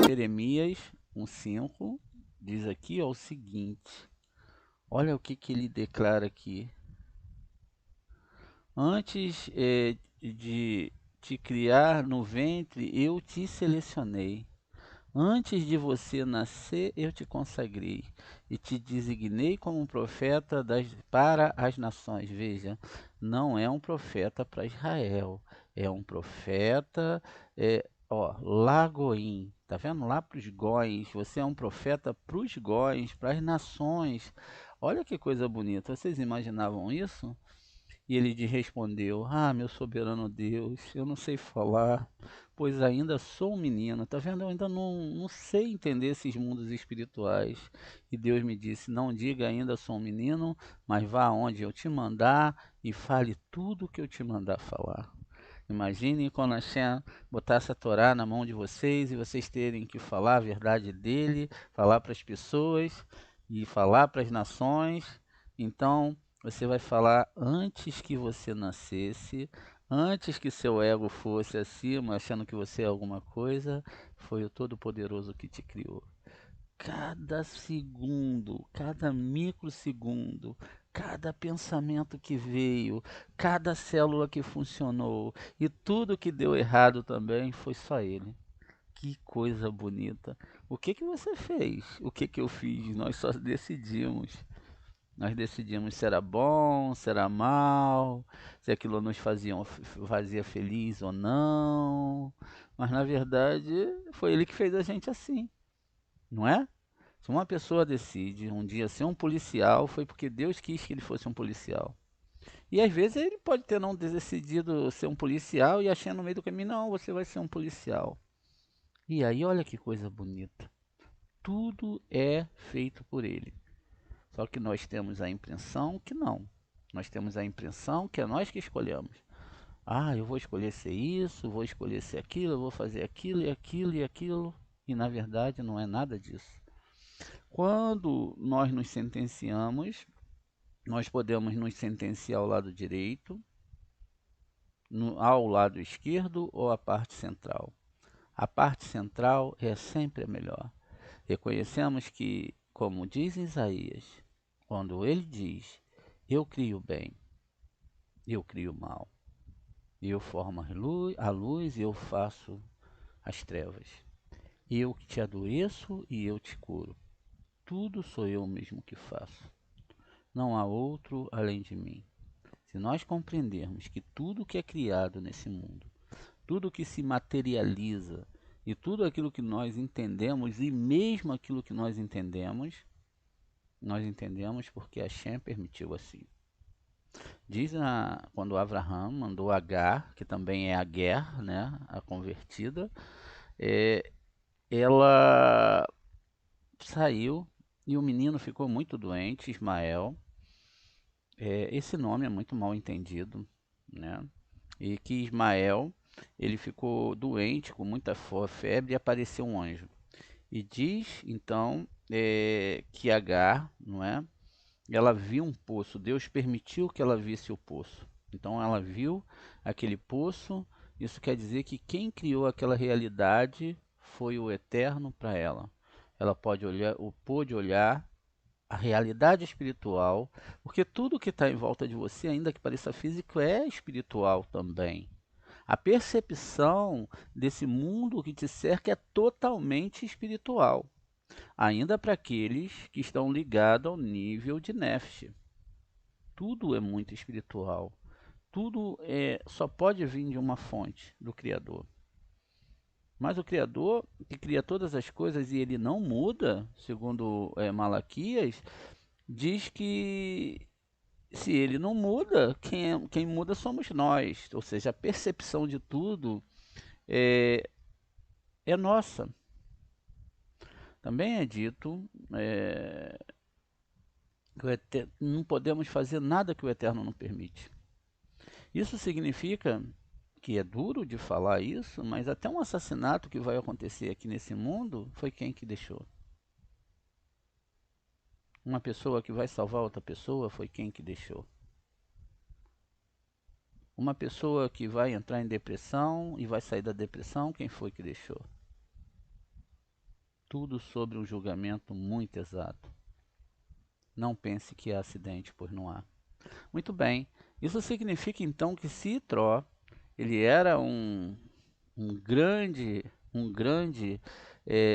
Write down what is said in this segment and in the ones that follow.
Jeremias 1,5 diz aqui ó, o seguinte: olha o que ele declara aqui. Antes de te criar no ventre, eu te selecionei. Antes de você nascer, eu te consagrei e te designei como um profeta para as nações. Veja, não é um profeta para Israel, é um profeta, lá Goim, tá vendo? Lá para os Góis, você é um profeta para os Góis, para as nações. Olha que coisa bonita, vocês imaginavam isso? E ele lhe respondeu: Ah, meu soberano Deus, eu não sei falar, pois ainda sou um menino. Tá vendo? Eu ainda não sei entender esses mundos espirituais. E Deus me disse: Não diga ainda sou um menino, mas vá aonde eu te mandar e fale tudo o que eu te mandar falar. Imagine quando Hashem botasse a Torá na mão de vocês e vocês terem que falar a verdade dele, falar para as pessoas e falar para as nações. Então, você vai falar antes que você nascesse, antes que seu ego fosse acima, achando que você é alguma coisa, foi o Todo-Poderoso que te criou. Cada segundo, cada microsegundo, cada pensamento que veio, cada célula que funcionou e tudo que deu errado também foi só ele. Que coisa bonita. O que você fez? O que eu fiz? Nós só decidimos. Nós decidimos se era bom, se era mal, se aquilo nos fazia feliz ou não. Mas na verdade foi ele que fez a gente assim, não é? Se uma pessoa decide um dia ser um policial, foi porque Deus quis que ele fosse um policial. E às vezes ele pode ter não decidido ser um policial e achando no meio do caminho, não, você vai ser um policial. E aí olha que coisa bonita. Tudo é feito por ele. Só que nós temos a impressão que não. Nós temos a impressão que é nós que escolhemos. Ah, eu vou escolher ser isso, vou escolher ser aquilo, eu vou fazer aquilo e aquilo e aquilo. E na verdade não é nada disso. Quando nós nos sentenciamos, nós podemos nos sentenciar ao lado direito, ao lado esquerdo ou à parte central. A parte central é sempre a melhor. Reconhecemos que, como diz Isaías, quando ele diz: Eu crio o bem, eu crio o mal, eu formo a luz e eu faço as trevas. Eu que te adoeço e eu te curo. Tudo sou eu mesmo que faço. Não há outro além de mim. Se nós compreendermos que tudo que é criado nesse mundo, tudo que se materializa e tudo aquilo que nós entendemos, e mesmo aquilo que nós entendemos porque Hashem permitiu assim. Diz quando Abraham mandou Agar, que também é a Agar, né, a convertida, ela saiu e o menino ficou muito doente, Ismael. Esse nome é muito mal entendido, né? E que Ismael ele ficou doente com muita febre e apareceu um anjo. E diz então que Agar, não é? Ela viu um poço. Deus permitiu que ela visse o poço. Então ela viu aquele poço. Isso quer dizer que quem criou aquela realidade foi o Eterno para ela. Ela pôde olhar a realidade espiritual, porque tudo que está em volta de você, ainda que pareça físico, é espiritual também. A percepção desse mundo que te cerca é totalmente espiritual, ainda para aqueles que estão ligados ao nível de Nefesh. Tudo é muito espiritual. Tudo só pode vir de uma fonte do Criador. Mas o Criador, que cria todas as coisas e ele não muda, segundo Malaquias, diz que se ele não muda, quem muda somos nós. Ou seja, a percepção de tudo é, é nossa. Também é dito que não podemos fazer nada que o Eterno não permite. Isso significa que é duro de falar isso, mas até um assassinato que vai acontecer aqui nesse mundo foi quem que deixou. Uma pessoa que vai salvar outra pessoa foi quem que deixou. Uma pessoa que vai entrar em depressão e vai sair da depressão, quem foi que deixou? Tudo sobre um julgamento muito exato. Não pense que é acidente, pois não há. Muito bem. Isso significa então que se Itró, ele era um grande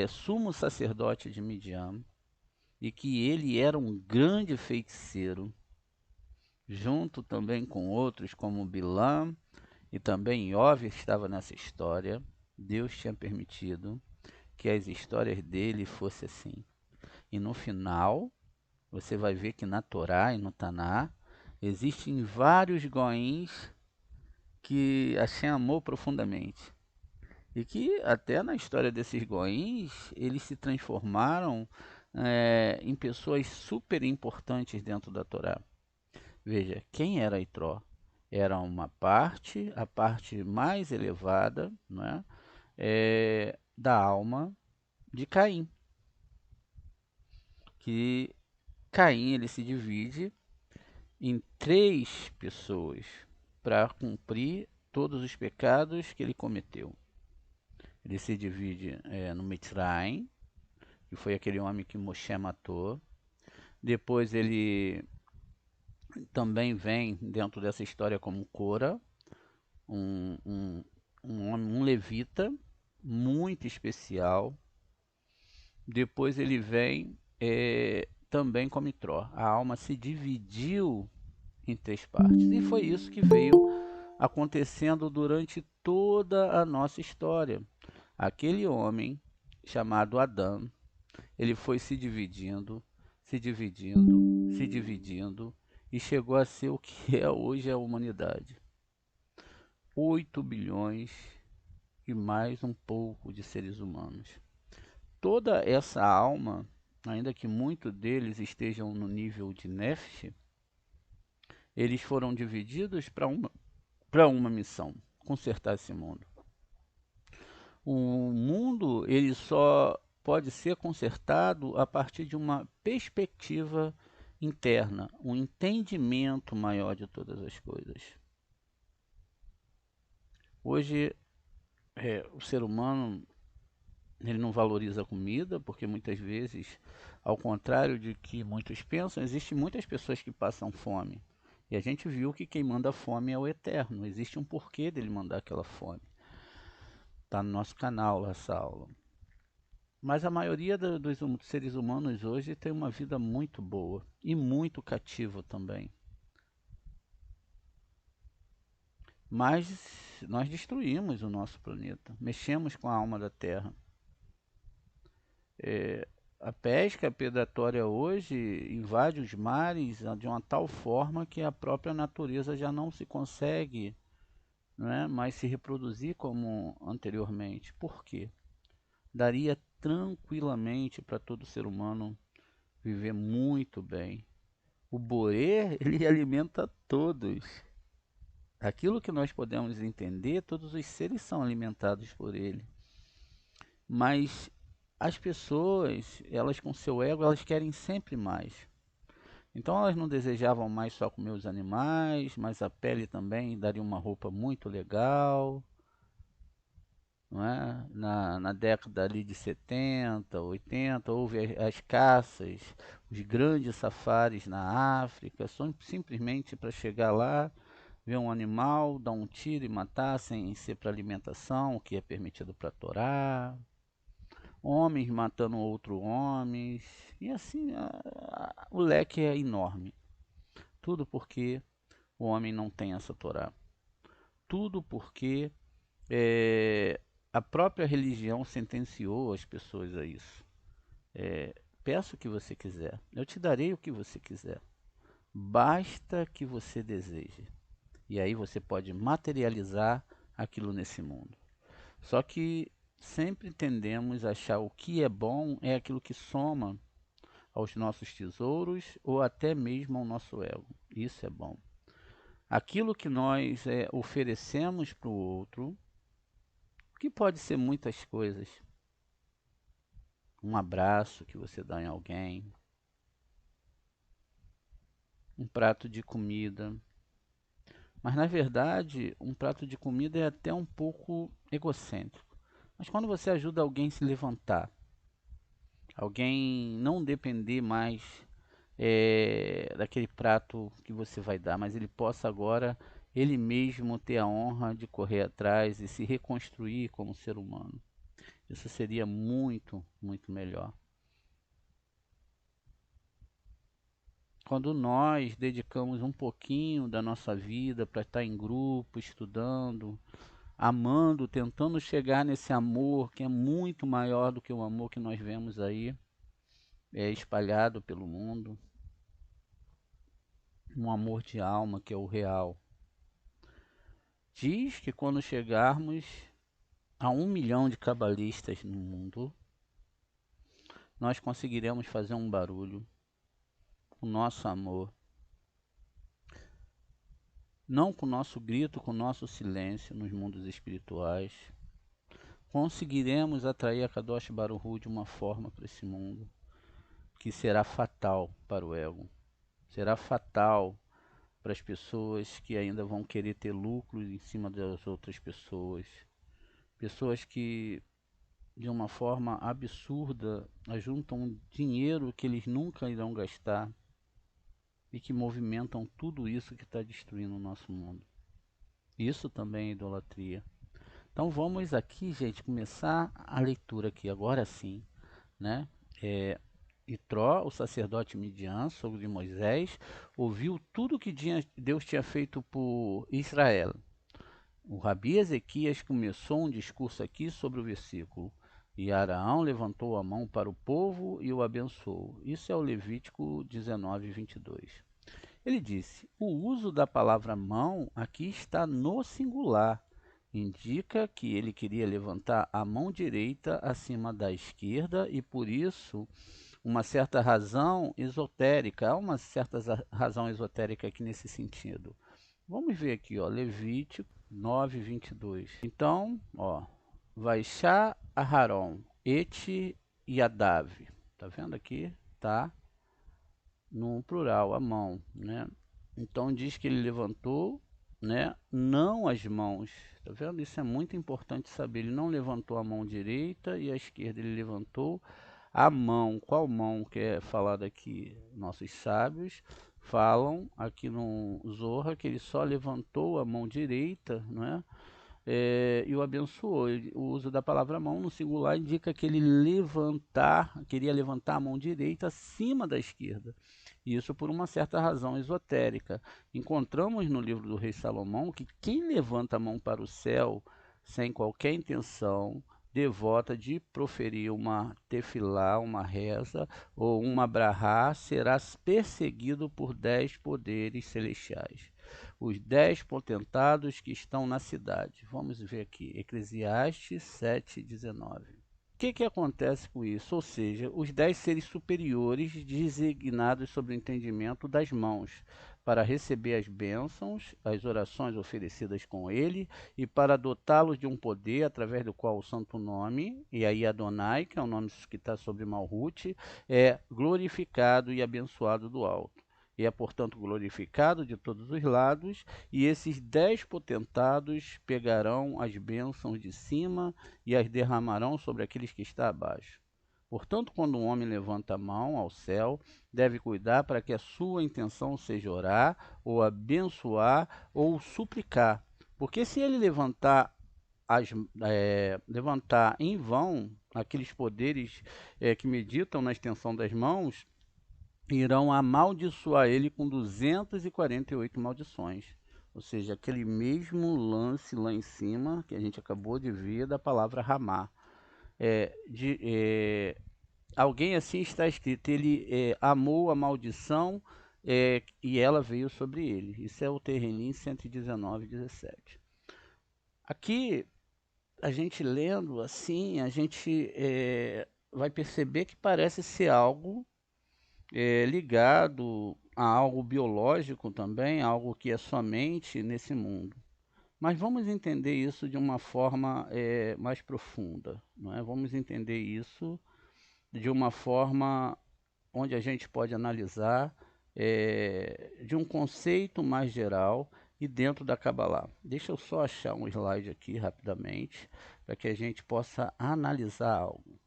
sumo sacerdote de Midian, e que ele era um grande feiticeiro, junto também com outros como Bilam e também Iov estava nessa história. Deus tinha permitido que as histórias dele fossem assim. E no final, você vai ver que na Torá e no Taná existem vários goins que Hashem amou profundamente. E que até na história desses goins, eles se transformaram em pessoas super importantes dentro da Torá. Veja, quem era Itró? Era uma parte, a parte mais elevada, né, da alma de Caim. Que Caim ele se divide em três pessoas para cumprir todos os pecados que ele cometeu. Ele se divide no Mitzrayim, que foi aquele homem que Moshe matou. Depois ele também vem dentro dessa história como Cora, um, um, um homem, um levita muito especial. Depois ele vem também como Itró. A alma se dividiu em três partes. E foi isso que veio acontecendo durante toda a nossa história. Aquele homem chamado Adão, ele foi se dividindo, se dividindo, se dividindo e chegou a ser o que é hoje a humanidade. 8 bilhões e mais um pouco de seres humanos. Toda essa alma, ainda que muitos deles estejam no nível de Nefesh, eles foram divididos para uma missão, consertar esse mundo. O mundo ele só pode ser consertado a partir de uma perspectiva interna, um entendimento maior de todas as coisas. Hoje, o ser humano ele não valoriza a comida, porque muitas vezes, ao contrário de que muitos pensam, existem muitas pessoas que passam fome. E a gente viu que quem manda fome é o Eterno. Existe um porquê dele mandar aquela fome. Está no nosso canal essa aula. Mas a maioria dos seres humanos hoje tem uma vida muito boa e muito cativa também. Mas nós destruímos o nosso planeta, mexemos com a alma da Terra. A pesca predatória hoje invade os mares de uma tal forma que a própria natureza já não se consegue, não é, mais se reproduzir como anteriormente. Por quê? Daria tranquilamente para todo ser humano viver muito bem. O Borê, ele alimenta todos. Aquilo que nós podemos entender, todos os seres são alimentados por ele. Mas as pessoas, elas com seu ego, elas querem sempre mais. Então elas não desejavam mais só comer os animais, mas a pele também daria uma roupa muito legal. Não é? Na década ali de 70, 80, houve as caças, os grandes safaris na África, simplesmente para chegar lá, ver um animal, dar um tiro e matar sem ser para alimentação, o que é permitido para a Torá. Homens matando outros homens, e assim o leque é enorme. Tudo porque o homem não tem essa Torá. Tudo porque a própria religião sentenciou as pessoas a isso. Peça o que você quiser, eu te darei o que você quiser. Basta que você deseje. E aí você pode materializar aquilo nesse mundo. Só que sempre tendemos a achar o que é bom é aquilo que soma aos nossos tesouros ou até mesmo ao nosso ego. Isso é bom. Aquilo que nós oferecemos para o outro, que pode ser muitas coisas. Um abraço que você dá em alguém, um prato de comida. Mas na verdade, um prato de comida é até um pouco egocêntrico. Mas quando você ajuda alguém a se levantar, alguém não depender mais daquele prato que você vai dar, mas ele possa agora ele mesmo ter a honra de correr atrás e se reconstruir como ser humano. Isso seria muito, muito melhor. Quando nós dedicamos um pouquinho da nossa vida para estar em grupo, estudando, amando, tentando chegar nesse amor que é muito maior do que o amor que nós vemos aí, espalhado pelo mundo, um amor de alma que é o real. Diz que quando chegarmos a 1 milhão de cabalistas no mundo, nós conseguiremos fazer um barulho, o nosso amor, não com o nosso grito, com o nosso silêncio nos mundos espirituais. Conseguiremos atrair a Kadosh Baruch Hu de uma forma para esse mundo que será fatal para o ego, será fatal para as pessoas que ainda vão querer ter lucros em cima das outras pessoas, pessoas que de uma forma absurda ajuntam dinheiro que eles nunca irão gastar e que movimentam tudo isso que está destruindo o nosso mundo. Isso também é idolatria. Então vamos aqui, gente, começar a leitura aqui, agora sim, né? Itró, o sacerdote Midian, sogro de Moisés, ouviu tudo que Deus tinha feito por Israel. O Rabi Ezequias começou um discurso aqui sobre o versículo. E Araão levantou a mão para o povo e o abençoou. Isso é o Levítico 19, 22. Ele disse, o uso da palavra mão aqui está no singular. Indica que ele queria levantar a mão direita acima da esquerda e por isso uma certa razão esotérica. Há uma certa razão esotérica aqui nesse sentido. Vamos ver aqui, ó, Levítico 9, 22. Então, ó, Vaixá Aharon, Et Yadav. Tá vendo aqui? Tá no plural, a mão, né? Então diz que ele levantou, né? Não as mãos. Tá vendo? Isso é muito importante saber. Ele não levantou a mão direita e a esquerda, ele levantou a mão. Qual mão que é falado aqui? Nossos sábios falam aqui no Zohar que ele só levantou a mão direita, não é? E o abençoou. O uso da palavra mão no singular indica que ele queria levantar a mão direita acima da esquerda. Isso por uma certa razão esotérica. Encontramos no livro do rei Salomão que quem levanta a mão para o céu sem qualquer intenção devota de proferir uma tefilá, uma reza ou uma brahá, será perseguido por 10 poderes celestiais. Os 10 potentados que estão na cidade. Vamos ver aqui, Eclesiastes 7:19. O que acontece com isso? Ou seja, os 10 seres superiores designados sobre o entendimento das mãos, para receber as bênçãos, as orações oferecidas com ele, e para dotá-los de um poder através do qual o santo nome, e aí Adonai, que é o nome que está sobre Malhut, é glorificado e abençoado do alto. E é, portanto, glorificado de todos os lados, e esses 10 potentados pegarão as bênçãos de cima e as derramarão sobre aqueles que estão abaixo. Portanto, quando um homem levanta a mão ao céu, deve cuidar para que a sua intenção seja orar, ou abençoar, ou suplicar. Porque se ele levantar em vão aqueles poderes que meditam na extensão das mãos, irão amaldiçoar ele com 248 maldições. ou seja, aquele mesmo lance lá em cima que a gente acabou de ver da palavra Ramá. Alguém assim está escrito, ele amou a maldição e ela veio sobre ele. Isso é o Terrenim 119:17. Aqui, a gente lendo assim, a gente vai perceber que parece ser algo ligado a algo biológico também, algo que é somente nesse mundo. Mas vamos entender isso de uma forma mais profunda, não é? Vamos entender isso de uma forma onde a gente pode analisar de um conceito mais geral e dentro da Kabbalah. Deixa eu só achar um slide aqui rapidamente para que a gente possa analisar algo.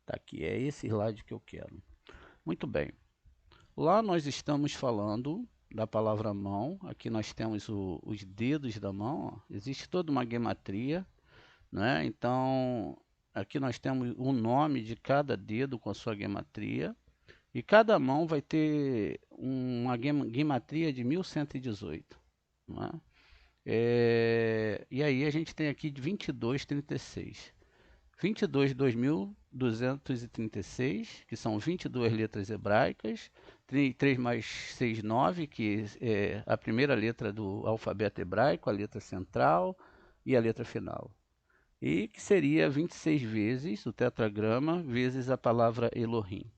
Tá aqui, é esse slide que eu quero. Muito bem. Lá nós estamos falando da palavra mão. Aqui nós temos os dedos da mão. Ó. Existe toda uma gematria, né? Então, aqui nós temos o nome de cada dedo com a sua gematria. E cada mão vai ter uma gematria de 1118. Não é? E aí a gente tem aqui de 2236. 22, 2236, que são 22 letras hebraicas, 3 mais 6, 9, que é a primeira letra do alfabeto hebraico, a letra central e a letra final. E que seria 26 vezes o tetragrama, vezes a palavra Elohim.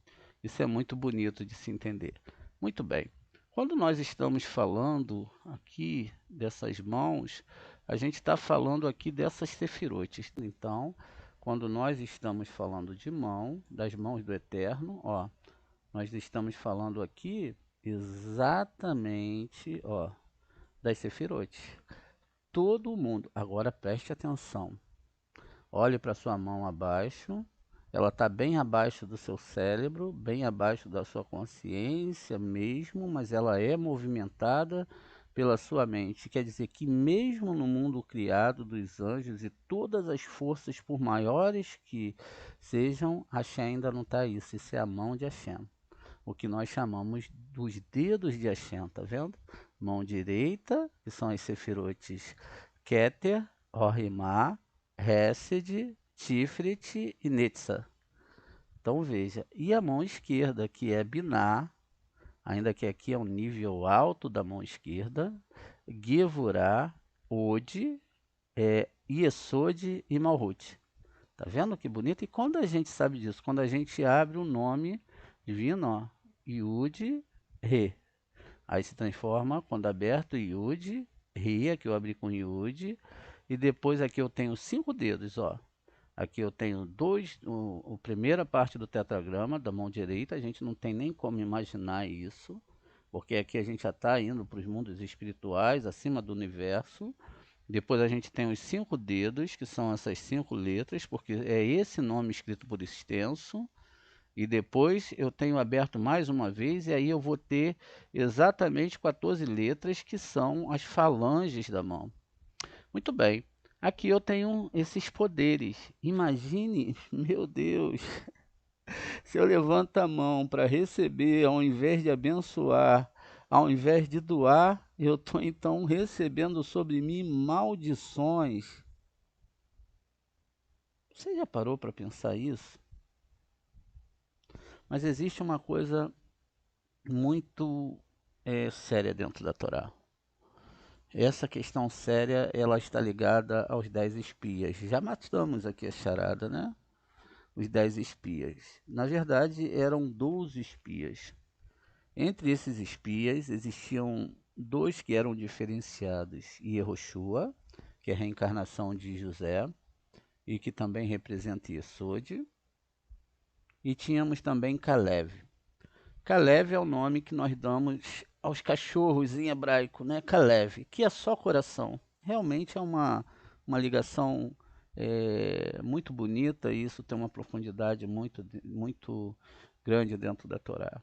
Isso é muito bonito de se entender. Muito bem. Quando nós estamos falando aqui dessas mãos, a gente está falando aqui dessas sefirotes. Então, quando nós estamos falando de mão, das mãos do Eterno, ó, nós estamos falando aqui exatamente, ó, das sefirotes. Todo mundo, agora preste atenção. Olhe para sua mão abaixo. Ela está bem abaixo do seu cérebro, bem abaixo da sua consciência mesmo, mas ela é movimentada pela sua mente. Quer dizer que mesmo no mundo criado dos anjos e todas as forças, por maiores que sejam, Hashem ainda não está isso. Isso é a mão de Hashem. O que nós chamamos dos dedos de Hashem, tá vendo? Mão direita, que são as sefirotes Keter, Rorimá, Hesed, Tiferet e Netzah. Então veja, e a mão esquerda, que é Biná, ainda que aqui é um nível alto da mão esquerda, Gevurah, Od, Yesod e Malhut. Tá vendo que bonito? E quando a gente sabe disso? Quando a gente abre o nome divino, ó, Yud, Re. Aí se transforma, quando aberto, Yud, Re, aqui eu abri com Yud, e depois aqui eu tenho 5 dedos, ó. Aqui eu tenho a primeira parte do tetragrama da mão direita, a gente não tem nem como imaginar isso, porque aqui a gente já está indo para os mundos espirituais, acima do universo. Depois a gente tem os 5 dedos, que são essas 5 letras, porque é esse nome escrito por extenso. E depois eu tenho aberto mais uma vez, e aí eu vou ter exatamente 14 letras, que são as falanges da mão. Muito bem. Aqui eu tenho esses poderes. Imagine, meu Deus, se eu levanto a mão para receber, ao invés de abençoar, ao invés de doar, eu estou então recebendo sobre mim maldições. Você já parou para pensar isso? Mas existe uma coisa muito séria dentro da Torá. Essa questão séria, ela está ligada aos 10 espias. Já matamos aqui a charada, né? Os 10 espias. Na verdade, eram 12 espias. Entre esses espias, existiam dois que eram diferenciados. Yehoshua, que é a reencarnação de José, e que também representa Yesod. E tínhamos também Caleb. Caleb é o nome que nós damos aos cachorros em hebraico, né? Caleb, que é só coração. Realmente é uma ligação muito bonita e isso tem uma profundidade muito grande dentro da Torá.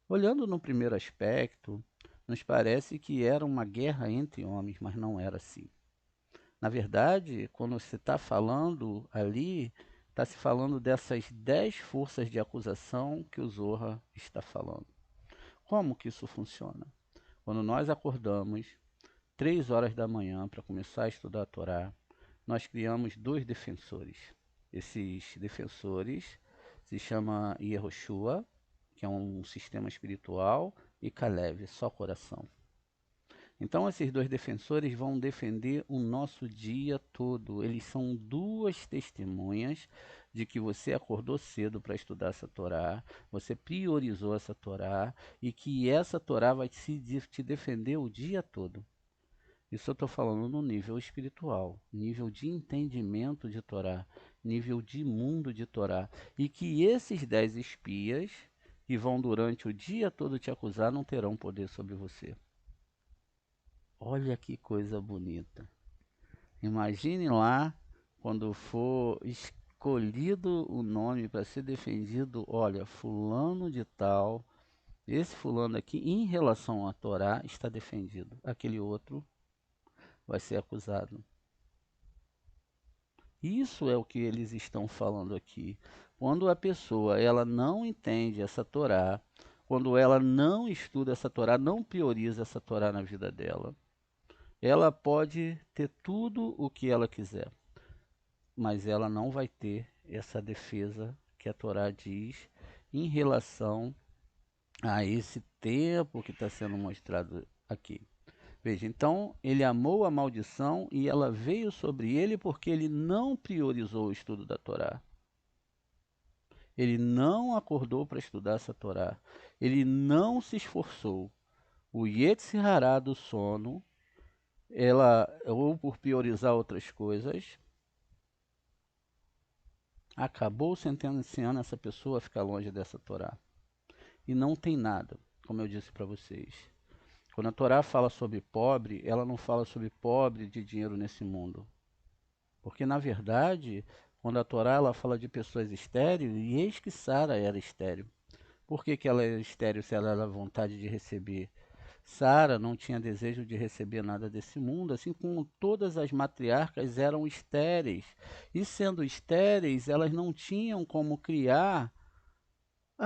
Olhando no primeiro aspecto, nos parece que era uma guerra entre homens, mas não era assim. Na verdade, quando você está falando ali, está se falando dessas 10 forças de acusação que o Zohar está falando. Como que isso funciona? Quando nós acordamos, 3 horas da manhã para começar a estudar a Torá, nós criamos 2 defensores. Esses defensores se chama Yehoshua, que é um sistema espiritual, e Caleb, só coração. Então, esses 2 defensores vão defender o nosso dia todo. Eles são 2 testemunhas de que você acordou cedo para estudar essa Torá, você priorizou essa Torá e que essa Torá vai te defender o dia todo. Isso eu estou falando no nível espiritual, nível de entendimento de Torá, nível de mundo de Torá. E que esses 10 espias, que vão durante o dia todo te acusar, não terão poder sobre você. Olha que coisa bonita. Imagine lá, quando for escolhido o nome para ser defendido, olha, fulano de tal, esse fulano aqui, em relação à Torá, está defendido. Aquele outro vai ser acusado. Isso é o que eles estão falando aqui. Quando a pessoa ela não entende essa Torá, quando ela não estuda essa Torá, não prioriza essa Torá na vida dela, ela pode ter tudo o que ela quiser, mas ela não vai ter essa defesa que a Torá diz em relação a esse tempo que está sendo mostrado aqui. Veja, então ele amou a maldição e ela veio sobre ele porque ele não priorizou o estudo da Torá. Ele não acordou para estudar essa Torá. Ele não se esforçou. O Yetzer Hará do sono, ela, ou por priorizar outras coisas, acabou sentenciando essa pessoa a ficar longe dessa Torá. E não tem nada, como eu disse para vocês. Quando a Torá fala sobre pobre, ela não fala sobre pobre de dinheiro nesse mundo. Porque, na verdade, quando a Torá ela fala de pessoas estéreis, e eis que Sara era estéril. Por que ela era estéril se ela era vontade de receber? Sara não tinha desejo de receber nada desse mundo, assim como todas as matriarcas eram estéreis. E sendo estéreis, elas não tinham como criar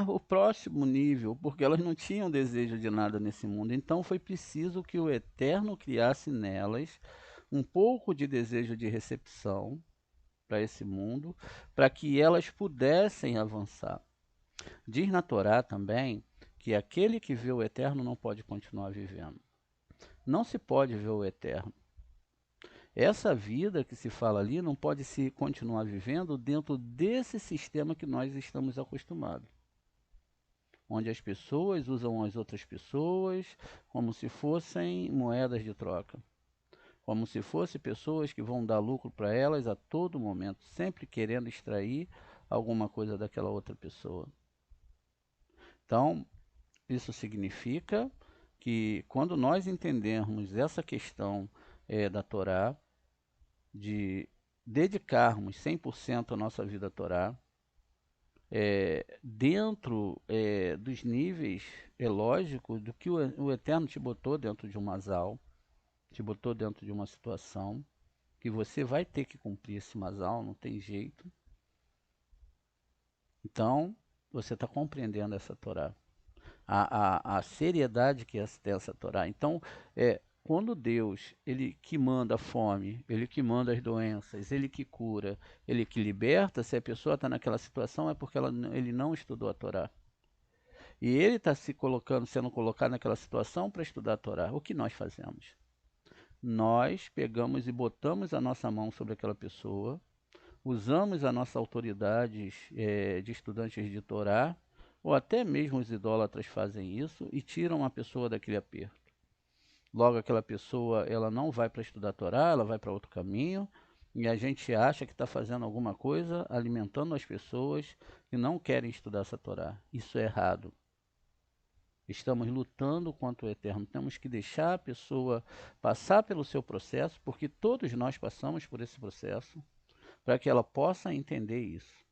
o próximo nível, porque elas não tinham desejo de nada nesse mundo. Então foi preciso que o Eterno criasse nelas um pouco de desejo de recepção para esse mundo, para que elas pudessem avançar. Diz na Torá também que aquele que vê o Eterno não pode continuar vivendo. Não se pode ver o Eterno. Essa vida que se fala ali não pode se continuar vivendo dentro desse sistema que nós estamos acostumados, onde as pessoas usam as outras pessoas como se fossem moedas de troca, como se fossem pessoas que vão dar lucro para elas a todo momento, sempre querendo extrair alguma coisa daquela outra pessoa. Então, isso significa que quando nós entendermos essa questão da Torá, de dedicarmos 100% a nossa vida à Torá, dentro dos níveis, é lógico, do que o Eterno te botou dentro de um masal, te botou dentro de uma situação, que você vai ter que cumprir esse masal, não tem jeito. Então, você está compreendendo essa Torá. A seriedade que tem essa Torá. Então, quando Deus, ele que manda a fome, ele que manda as doenças, ele que cura, ele que liberta, se a pessoa está naquela situação é porque ele não estudou a Torá. E ele está sendo colocado naquela situação para estudar a Torá. O que nós fazemos? Nós pegamos e botamos a nossa mão sobre aquela pessoa, usamos a nossa autoridade de estudantes de Torá, ou até mesmo os idólatras fazem isso e tiram a pessoa daquele aperto. Logo, aquela pessoa ela não vai para estudar Torá, ela vai para outro caminho, e a gente acha que está fazendo alguma coisa alimentando as pessoas que não querem estudar essa Torá. Isso é errado. Estamos lutando contra o Eterno. Temos que deixar a pessoa passar pelo seu processo, porque todos nós passamos por esse processo, para que ela possa entender isso.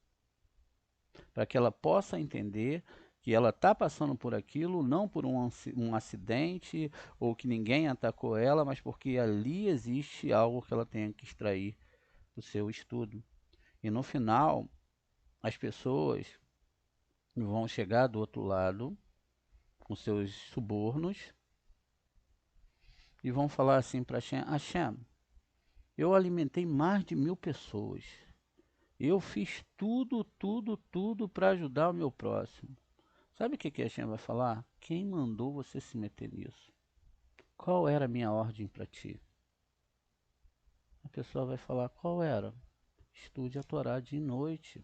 Para que ela possa entender que ela está passando por aquilo, não por um acidente ou que ninguém atacou ela, mas porque ali existe algo que ela tem que extrair do seu estudo. E no final, as pessoas vão chegar do outro lado com seus subornos e vão falar assim para Hashem: Hashem, eu alimentei mais de 1000 pessoas. Eu fiz tudo, tudo, tudo para ajudar o meu próximo. Sabe o que Hashem vai falar? Quem mandou você se meter nisso? Qual era a minha ordem para ti? A pessoa vai falar: qual era? Estude a Torá de noite.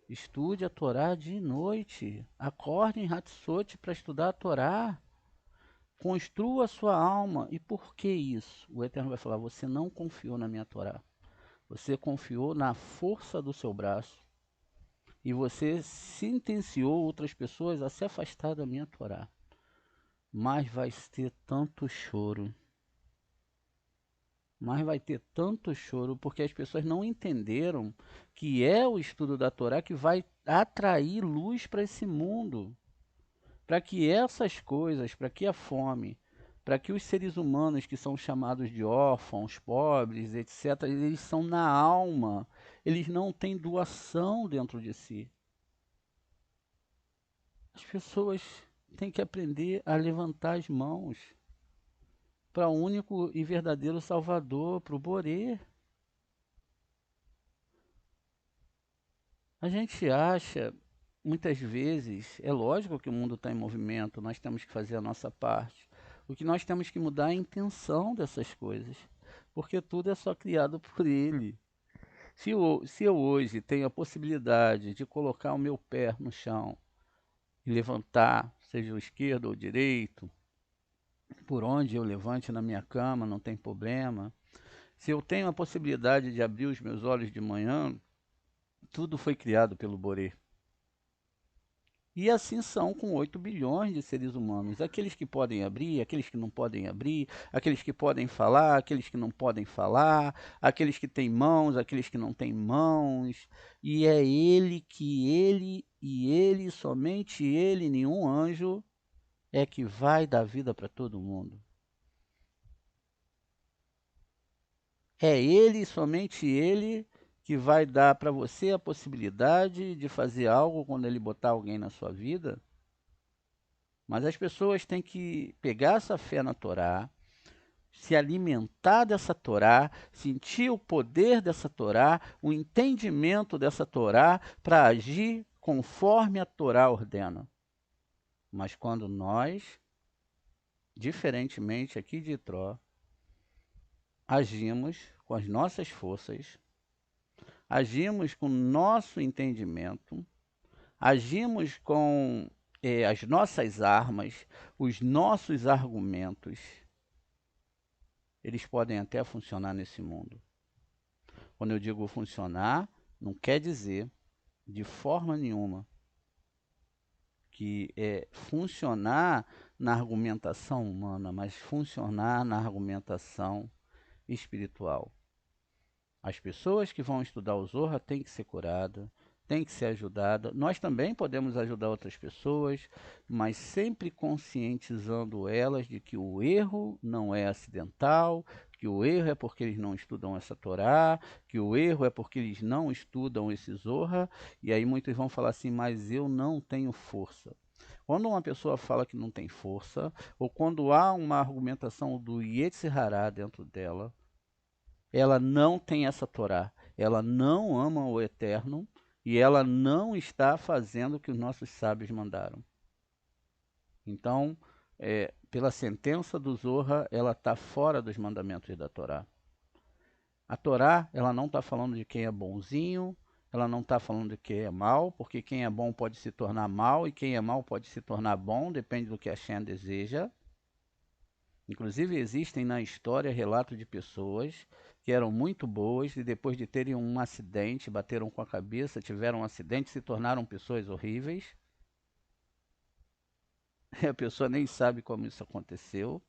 Estude a Torá de noite. Acorde em Hatzot para estudar a Torá. Construa a sua alma. E por que isso? O Eterno vai falar: você não confiou na minha Torá. Você confiou na força do seu braço. E você sentenciou outras pessoas a se afastar da minha Torá. Mas vai ter tanto choro. Mas vai ter tanto choro porque as pessoas não entenderam que é o estudo da Torá que vai atrair luz para esse mundo. Para que essas coisas, para que a fome, para que os seres humanos que são chamados de órfãos, pobres, etc., eles são na alma, eles não têm doação dentro de si. As pessoas têm que aprender a levantar as mãos para o único e verdadeiro Salvador, para o Borê. A gente acha, muitas vezes, é lógico que o mundo está em movimento, nós temos que fazer a nossa parte. O que nós temos que mudar é a intenção dessas coisas, porque tudo é só criado por Ele. Se eu hoje tenho a possibilidade de colocar o meu pé no chão e levantar, seja o esquerdo ou o direito, por onde eu levante na minha cama, não tem problema. Se eu tenho a possibilidade de abrir os meus olhos de manhã, tudo foi criado pelo Borê. E assim são com 8 bilhões de seres humanos. Aqueles que podem abrir, aqueles que não podem abrir, aqueles que podem falar, aqueles que não podem falar, aqueles que têm mãos, aqueles que não têm mãos. E é ele, somente ele, nenhum anjo, é que vai dar vida para todo mundo. É ele, somente ele, que vai dar para você a possibilidade de fazer algo quando ele botar alguém na sua vida. Mas as pessoas têm que pegar essa fé na Torá, se alimentar dessa Torá, sentir o poder dessa Torá, o entendimento dessa Torá para agir conforme a Torá ordena. Mas quando nós, diferentemente aqui de Itró, agimos com as nossas forças, agimos com nosso entendimento, agimos com as nossas armas, os nossos argumentos, eles podem até funcionar nesse mundo. Quando eu digo funcionar, não quer dizer de forma nenhuma que é funcionar na argumentação humana, mas funcionar na argumentação espiritual. As pessoas que vão estudar o Zohar têm que ser curadas, têm que ser ajudadas. Nós também podemos ajudar outras pessoas, mas sempre conscientizando elas de que o erro não é acidental, que o erro é porque eles não estudam essa Torá, que o erro é porque eles não estudam esse Zohar, e aí muitos vão falar assim, mas eu não tenho força. Quando uma pessoa fala que não tem força, ou quando há uma argumentação do Yetzer Hará dentro dela, ela não tem essa Torá, ela não ama o Eterno e ela não está fazendo o que os nossos sábios mandaram. Então, pela sentença do Zohar, ela está fora dos mandamentos da Torá. A Torá, ela não está falando de quem é bonzinho, ela não está falando de quem é mal, porque quem é bom pode se tornar mal e quem é mal pode se tornar bom, depende do que a Hashem deseja. Inclusive, existem na história relatos de pessoas que eram muito boas e depois de terem um acidente, bateram com a cabeça, tiveram um acidente, se tornaram pessoas horríveis. E a pessoa nem sabe como isso aconteceu.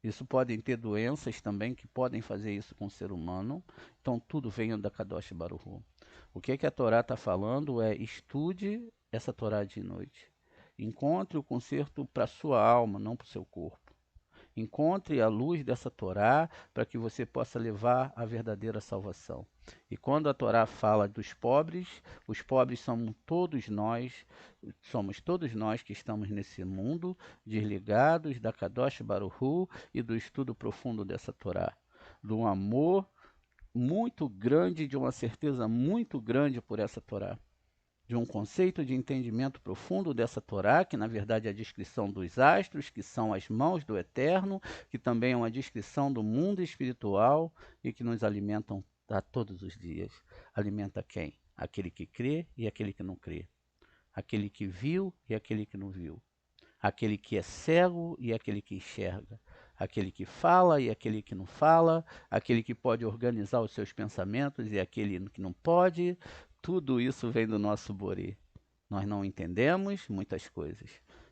Isso podem ter doenças também que podem fazer isso com o ser humano. Então, tudo vem da Kadosh Baruch Hu. O que a Torá está falando é estude essa Torá de noite. Encontre o conserto para a sua alma, não para o seu corpo. Encontre a luz dessa Torá para que você possa levar a verdadeira salvação. E quando a Torá fala dos pobres, os pobres somos todos nós que estamos nesse mundo, desligados da Kadosh Baruch Hu e do estudo profundo dessa Torá, do amor muito grande, de uma certeza muito grande por essa Torá, de um conceito de entendimento profundo dessa Torá, que na verdade é a descrição dos astros, que são as mãos do Eterno, que também é uma descrição do mundo espiritual e que nos alimentam a todos os dias. Alimenta quem? Aquele que crê e aquele que não crê. Aquele que viu e aquele que não viu. Aquele que é cego e aquele que enxerga. Aquele que fala e aquele que não fala, aquele que pode organizar os seus pensamentos e aquele que não pode, tudo isso vem do nosso Borê. Nós não entendemos muitas coisas,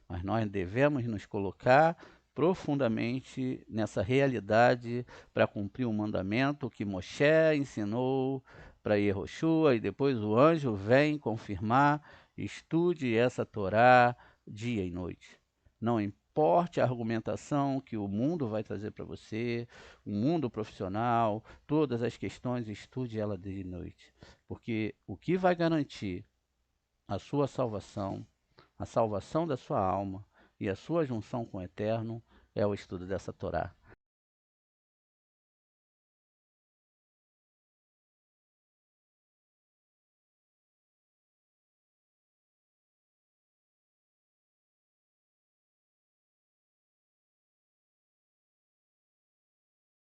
mas nós devemos nos colocar profundamente nessa realidade para cumprir o mandamento que Moshe ensinou para Yehoshua e depois o anjo vem confirmar: estude essa Torá dia e noite. Não importe a argumentação que o mundo vai trazer para você, o mundo profissional, todas as questões, estude ela dia e noite. Porque o que vai garantir a sua salvação, a salvação da sua alma e a sua junção com o Eterno é o estudo dessa Torá.